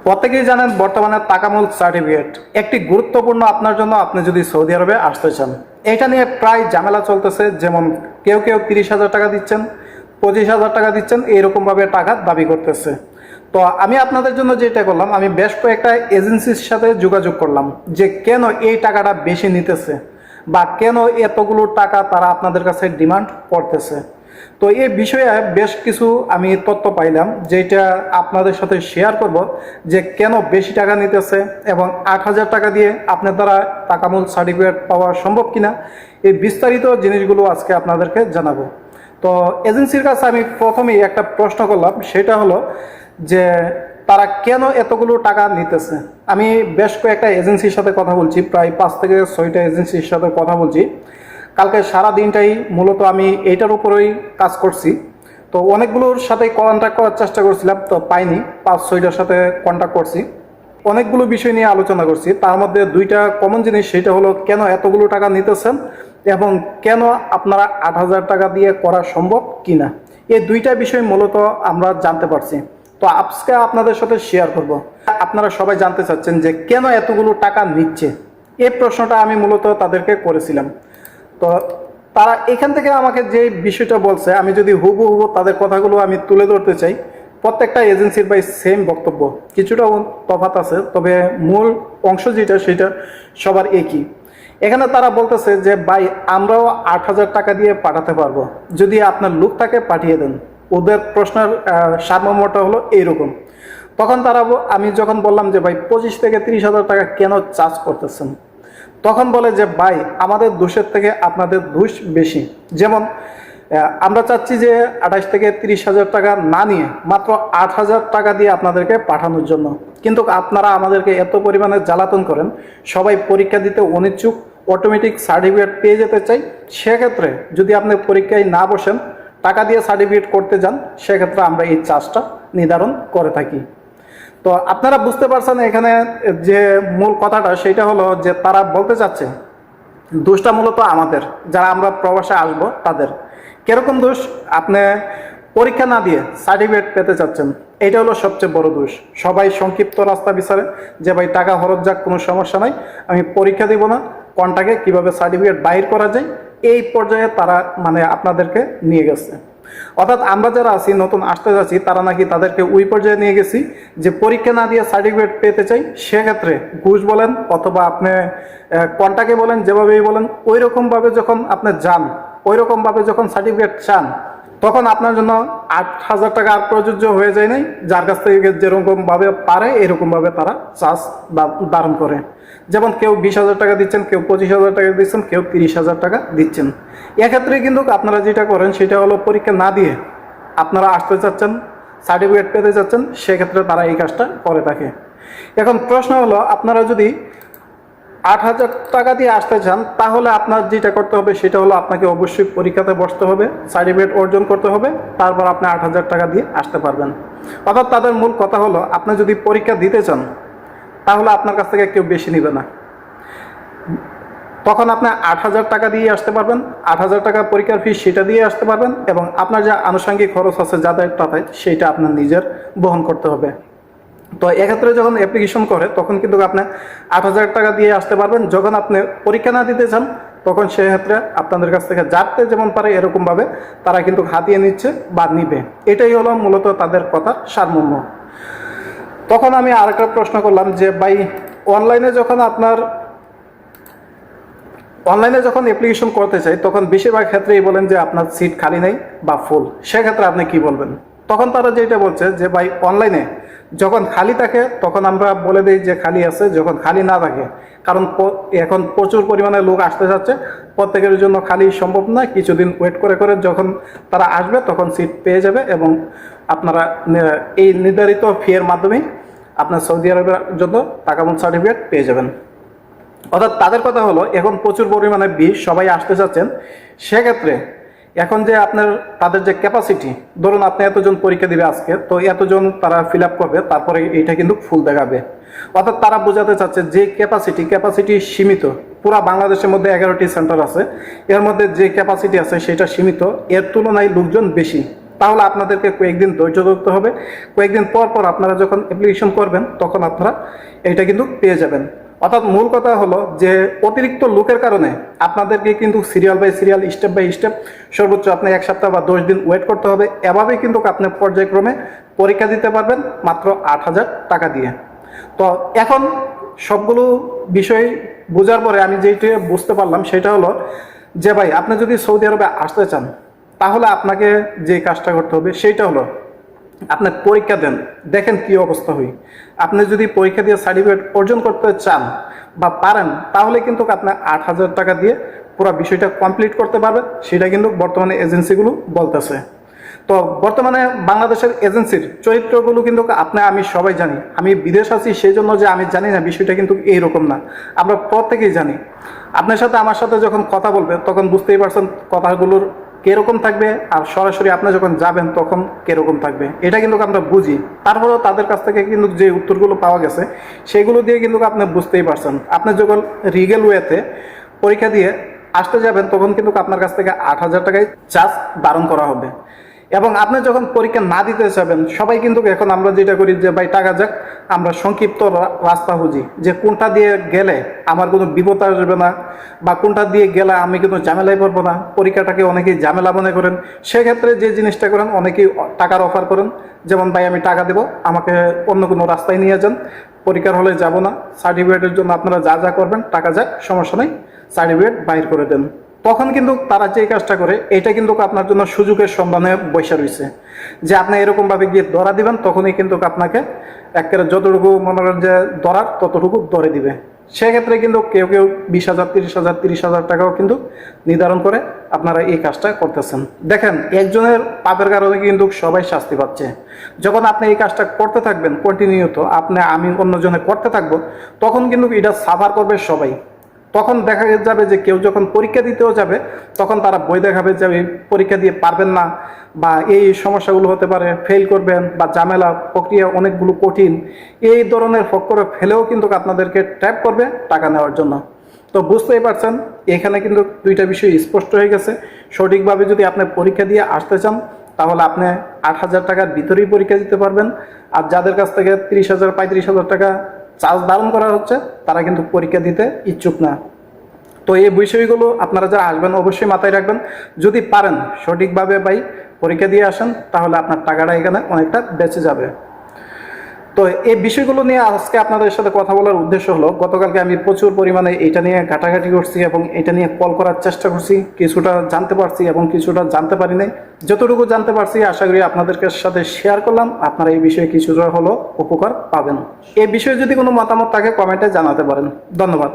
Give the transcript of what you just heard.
প্রত্যেকেই জানেন বর্তমানে তাকামুল সার্টিফিকেট একটি গুরুত্বপূর্ণ আপনার জন্য, আপনি যদি সৌদি আরবে আসতে চান। এটা নিয়ে প্রায় ঝামেলা চলতেছে, যেমন কেউ 30,000 টাকা দিচ্ছেন, 25,000 টাকা দিচ্ছেন, এইরকমভাবে টাকা দাবি করতেছে। তো আমি আপনাদের জন্য যেটা করলাম, আমি বেশ কয়েকটা এজেন্সির সাথে যোগাযোগ করলাম যে কেন এই টাকাটা বেশি নিতেছে বা কেন এতগুলো টাকা তারা আপনাদের কাছে ডিমান্ড করতেছে। তো এই বিষয়ে বেশ কিছু আমি তথ্য পাইলাম, যেটা আপনাদের সাথে শেয়ার করব যে কেন বেশি টাকা নিতেছে এবং 8,000 টাকা দিয়ে আপনার দ্বারা তাকামুল সার্টিফিকেট পাওয়া সম্ভব কিনা, এই বিস্তারিত জিনিসগুলো আজকে আপনাদেরকে জানাবো। তো এজেন্সির কাছে আমি প্রথমেই একটা প্রশ্ন করলাম, সেটা হলো যে তারা কেন এতগুলো টাকা নিতেছে। আমি বেশ কয়েকটা এজেন্সির সাথে কথা বলছি, প্রায় 5 থেকে 6টা এজেন্সির সাথে কথা বলছি। কালকে সারা দিনটাই মূলত আমি এইটার উপরেই কাজ করছি। তো অনেকগুলোর সাথে কন্ট্যাক্ট করার চেষ্টা করছিলাম, তো পাইনি। 5-6টার সাথে কন্ট্যাক্ট করছি, অনেকগুলো বিষয় নিয়ে আলোচনা করছি। তার মধ্যে 2টা কমন জিনিস, সেটা হলো কেন এতগুলো টাকা নিতেছেন এবং কেন আপনারা 8,000 টাকা দিয়ে করা সম্ভব কিনা। এই 2টা বিষয় মূলত আমরা জানতে পারছি। তো আজকে আপনাদের সাথে শেয়ার করব। আপনারা সবাই জানতে চাচ্ছেন যে কেন এতগুলো টাকা নিচ্ছে, এই প্রশ্নটা আমি মূলত তাদেরকে করেছিলাম। তো তারা এখান থেকে আমাকে যে বিষয়টা বলছে, আমি যদি হুবহু তাদের কথাগুলো আমি তুলে ধরতে চাই, প্রত্যেকটা এজেন্সির ভাই সেম বক্তব্য, কিছুটা তফাৎ আছে, তবে মূল অংশ যেটা সেটা সবার একই। এখানে তারা বলতেছে যে ভাই আমরাও 8,000 টাকা দিয়ে পাঠাতে পারবো, যদি আপনার লোক থাকে পাঠিয়ে দেন। ওদের প্রশ্নের সারমর্মটা হলো এইরকম। তখন তারা, আমি যখন বললাম যে ভাই 25 থেকে 30,000 টাকা কেন চার্জ করতেছেন, তখন বলে যে ভাই আমাদের দোষের থেকে আপনাদের দোষ বেশি। যেমন আমরা চাচ্ছি যে 28 থেকে 30,000 টাকা না নিয়ে মাত্র 8,000 টাকা দিয়ে আপনাদেরকে পাঠানোর জন্য, কিন্তু আপনারা আমাদেরকে এত পরিমাণে জ্বালাতন করেন। সবাই পরীক্ষা দিতে অনিচ্ছুক, অটোমেটিক সার্টিফিকেট পেয়ে যেতে চাই। সেক্ষেত্রে যদি আপনি পরীক্ষায় না বসেন, টাকা দিয়ে সার্টিফিকেট করতে যান, সেক্ষেত্রে আমরা এই চার্জটা নির্ধারণ করে থাকি। তো আপনারা বুঝতে পারছেন এখানে যে মূল কথাটা, সেটা হলো যে তারা বলতে চাচ্ছে দোষটা মূলত আমাদের, যারা আমরা প্রবাসে আসব তাদের। কিরকম দোষ? আপনি পরীক্ষা না দিয়ে সার্টিফিকেট পেতে চাচ্ছেন, এটা হলো সবচেয়ে বড় দোষ। সবাই সংক্ষিপ্ত রাস্তা বিচারে যে ভাই টাকা খরচ যাক, কোনো সমস্যা নাই, আমি পরীক্ষা দিব না, কোনটাকে কিভাবে সার্টিফিকেট বাইর করা যায়, এই পর্যায়ে তারা মানে আপনাদেরকে নিয়ে গেছে। অর্থাৎ আমরা যারা আছি, নতুন আসতে যাচ্ছি, তারা নাকি তাদেরকে ওই পর্যায়ে নিয়ে গেছি যে পরীক্ষা না দিয়ে সার্টিফিকেট পেতে চাই। সেক্ষেত্রে ঘুষ বলেন অথবা আপনি কন্টাকে বলেন, যেভাবেই বলেন, ওই রকমভাবে যখন আপনি যান, ওই রকমভাবে যখন সার্টিফিকেট চান, তখন আপনার জন্য 8,000 টাকা আর প্রযোজ্য হয়ে যায় নাই। যার কাছ থেকে যেরকমভাবে পারে এরকমভাবে তারা চার্জ ধারণ করে। যেমন কেউ 20,000 টাকা দিচ্ছেন, কেউ 25,000 টাকা দিচ্ছেন, কেউ 30,000 টাকা দিচ্ছেন। এক্ষেত্রে কিন্তু আপনারা যেটা করেন সেটা হলো পরীক্ষা না দিয়ে আপনারা আসতে চাচ্ছেন, সার্টিফিকেট পেতে চাচ্ছেন, সেক্ষেত্রে তারা এই কাজটা করে থাকে। এখন প্রশ্ন হলো, আপনারা যদি 8,000 টাকা দিয়ে আসতে চান, তাহলে আপনার যেটা করতে হবে সেটা হলো আপনাকে অবশ্যই পরীক্ষাতে বসতে হবে, সার্টিফিকেট অর্জন করতে হবে, তারপর আপনি 8,000 টাকা দিয়ে আসতে পারবেন। অর্থাৎ তাদের মূল কথা হলো, আপনি যদি পরীক্ষা দিতে চান তাহলে আপনার কাছ থেকে কেউ বেশি নেবে না। তখন আপনি 8,000 টাকা দিয়ে আসতে পারবেন, 8,000 টাকা পরীক্ষার ফি সেটা দিয়ে আসতে পারবেন, এবং আপনার যে আনুষঙ্গিক খরচ আছে যাতায়াত টাতায়াত, সেইটা আপনার নিজের বহন করতে হবে। তো এক্ষেত্রে যখন অ্যাপ্লিকেশন করে তখন কিন্তু আপনি 8,000 টাকা দিয়ে আসতে পারবেন। যখন আপনি পরীক্ষা না দিতে চান, তখন সেক্ষেত্রে আপনাদের কাছ থেকে যাতে যেমন পারে এরকমভাবে তারা কিন্তু হাতিয়ে নিচ্ছে বা নিবে। এটাই হলো মূলত তাদের কথার সারমর্ম। তখন আমি আরেকটা প্রশ্ন করলাম যে ভাই অনলাইনে যখন অ্যাপ্লিকেশন করতে চাই, তখন বেশিরভাগ ক্ষেত্রেই বলেন যে আপনার সিট খালি নেই বা ফুল। সেক্ষেত্রে আপনি কি বলবেন? তখন তারা যেটা বলছে যে ভাই অনলাইনে যখন খালি থাকে তখন আমরা বলে দিই যে খালি আছে, যখন খালি না থাকে, কারণ এখন প্রচুর পরিমাণে লোক আসতে যাচ্ছে, প্রত্যেকের জন্য খালি সম্ভব না, কিছুদিন ওয়েট করে করে যখন তারা আসবে তখন সিট পেয়ে যাবে, এবং আপনারা এই নির্ধারিত ফি এর মাধ্যমেই আপনার সৌদি আরবের জন্য তাকামুল সার্টিফিকেট পেয়ে যাবেন। অর্থাৎ তাদের কথা হলো এখন প্রচুর পরিমাণে ভিড়, সবাই আসতে চাচ্ছেন। সেক্ষেত্রে এখন যে আপনার তাদের যে ক্যাপাসিটি, ধরুন আপনি এতজন পরীক্ষা দিবে আজকে, তো এতজন তারা ফিল আপ করবে, তারপরে এইটা কিন্তু ফুল দেখাবে। অর্থাৎ তারা বোঝাতে চাচ্ছে যে ক্যাপাসিটি সীমিত। পুরা বাংলাদেশের মধ্যে 11টি সেন্টার আছে, এর মধ্যে যে ক্যাপাসিটি আছে সেটা সীমিত, এর তুলনায় লোকজন বেশি। তাহলে আপনাদেরকে কয়েকদিন ধৈর্য ধরতে হবে। কয়েকদিন পর পর আপনারা যখন অ্যাপ্লিকেশন করবেন তখন আপনারা এটা কিন্তু পেয়ে যাবেন। অর্থাৎ মূল কথা হলো যে অতিরিক্ত লোকের কারণে আপনাদেরকে কিন্তু serial by serial, step by step সর্বোচ্চ আপনি 1 সপ্তাহ বা 10 দিন ওয়েট করতে হবে। এভাবেই কিন্তু আপনি পর্যায়ক্রমে পরীক্ষা দিতে পারবেন মাত্র 8,000 টাকা দিয়ে। তো এখন সবগুলো বিষয় বোঝার পরে আমি যেটা বুঝতে পারলাম সেটা হলো যে ভাই, আপনি যদি সৌদি আরবে আসতে চান তাহলে আপনাকে যে কাজটা করতে হবে সেইটা হলো আপনি পরীক্ষা দেন, দেখেন কি অবস্থা হয়। আপনি যদি পরীক্ষা দিয়ে সার্টিফিকেট অর্জন করতে চান বা পারেন তাহলে কিন্তু আপনি 8,000 টাকা দিয়ে পুরো বিষয়টা কমপ্লিট করতে পারবেন। সেটা কিন্তু বর্তমানে এজেন্সিগুলো বলতেছে। তো বর্তমানে বাংলাদেশের এজেন্সির চরিত্রগুলো কিন্তু আমি সবাই জানি। আমি বিদেশ আছি সেই জন্য যে আমি জানি না বিষয়টা কিন্তু এইরকম না, আমরা প্রত্যেকেই জানি। আপনার সাথে আমার সাথে যখন কথা বলবে তখন বুঝতেই পারছেন কথাগুলোর কিরকম থাকবে, আর সরাসরি আপনি যখন যাবেন তখন কিরকম থাকবে, এটা কিন্তু আমরা বুঝি। তারপরেও তাদের কাছ থেকে কিন্তু যে উত্তরগুলো পাওয়া গেছে সেগুলো দিয়ে কিন্তু আপনি বুঝতেই পারছেন। আপনি যখন রিগেল ওয়েতে পরীক্ষা দিয়ে আসতে যাবেন তখন কিন্তু আপনার কাছ থেকে 8,000 টাকায় চার্জ বারণ করা হবে। এবং আপনি যখন পরীক্ষা না দিতে যাবেন, সবাই কিন্তু এখন আমরা যেটা করি যে ভাই টাকা যাক, আমরা সংক্ষিপ্ত রাস্তা খুঁজি যে কোনটা দিয়ে গেলে আমার কোনো বিপদ আসবে না বা কোনটা দিয়ে গেলে আমি কিন্তু ঝামেলায় পড়বো না। পরীক্ষাটাকে অনেকেই ঝামেলা মনে করেন, সেক্ষেত্রে যে জিনিসটা করেন অনেকেই টাকার অফার করেন। যেমন ভাই আমি টাকা দেবো, আমাকে অন্য কোনো রাস্তায় নিয়ে যান, পরীক্ষার হলে যাব না, সার্টিফিকেটের জন্য আপনারা যা যা করবেন টাকা যাক, সমস্যা নেই, সার্টিফিকেট বাইর করে দেন। তখন কিন্তু তারা যে কাজটা করে এটা কিন্তু আপনার জন্য সুযোগের সন্ধানে বসে রয়েছে যে আপনি এরকমভাবে গিয়ে ধরা দিবেন, তখনই কিন্তু আপনাকে একেবারে যতটুকু মনে করেন যে ধরার ততটুকু ধরে দিবে। সেক্ষেত্রে কিন্তু কেউ কেউ 20,000, 30,000, 30,000 টাকাও কিন্তু নির্ধারণ করে আপনারা এই কাজটা করতেছেন। দেখেন, একজনের পাপের কারণে কিন্তু সবাই শাস্তি পাচ্ছে। যখন আপনি এই কাজটা করতে থাকবেন কন্টিনিউত, আমি অন্যজনে করতে থাকবো, তখন কিন্তু এটা সাফার করবে সবাই। তখন দেখা যাবে যে কেউ যখন পরীক্ষা দিতেও যাবে তখন তারা বই দেখাবে যে পরীক্ষা দিয়ে পারবেন না বা এই সমস্যাগুলো হতে পারে, ফেল করবেন বা ঝামেলা প্রক্রিয়া অনেকগুলো কঠিন, এই ধরনের ফক্করে ফেলেও কিন্তু আপনাদেরকে ট্র্যাপ করবে টাকা নেওয়ার জন্য। তো বুঝতেই পারছেন এখানে কিন্তু দুইটা বিষয় স্পষ্ট হয়ে গেছে। সঠিকভাবে যদি আপনি পরীক্ষা দিয়ে আসতে চান তাহলে আপনি 8,000 টাকার ভিতরেই পরীক্ষা দিতে পারবেন। আর যাদের কাছ থেকে 30,000, 35,000 টাকা চার্জ ধারণ করা হচ্ছে তারা কিন্তু পরীক্ষা দিতে ইচ্ছুক না। তো এই বিষয়গুলো আপনারা যারা আসবেন অবশ্যই মাথায় রাখবেন। যদি পারেন সঠিকভাবে ভাই পরীক্ষা দিয়ে আসেন তাহলে আপনার টাকাটা এখানে অনেকটা বেঁচে যাবে। তো এই বিষয়গুলো নিয়ে আজকে আপনাদের সাথে কথা বলার উদ্দেশ্য হলো, গতকালকে আমি প্রচুর পরিমাণে এটা নিয়ে ঘাটাঘাটি করছি এবং এটা নিয়ে কল করার চেষ্টা করছি, কিছুটা জানতে পারছি এবং কিছুটা জানতে পারি নাই। যতটুকু জানতে পারছি আশা করি আপনাদের সাথে শেয়ার করলাম, আপনারা এই বিষয়ে কিছুটা হলো উপকার পাবেন। এই বিষয়ে যদি কোনো মতামত থাকে কমেন্টে জানাতে পারেন। ধন্যবাদ।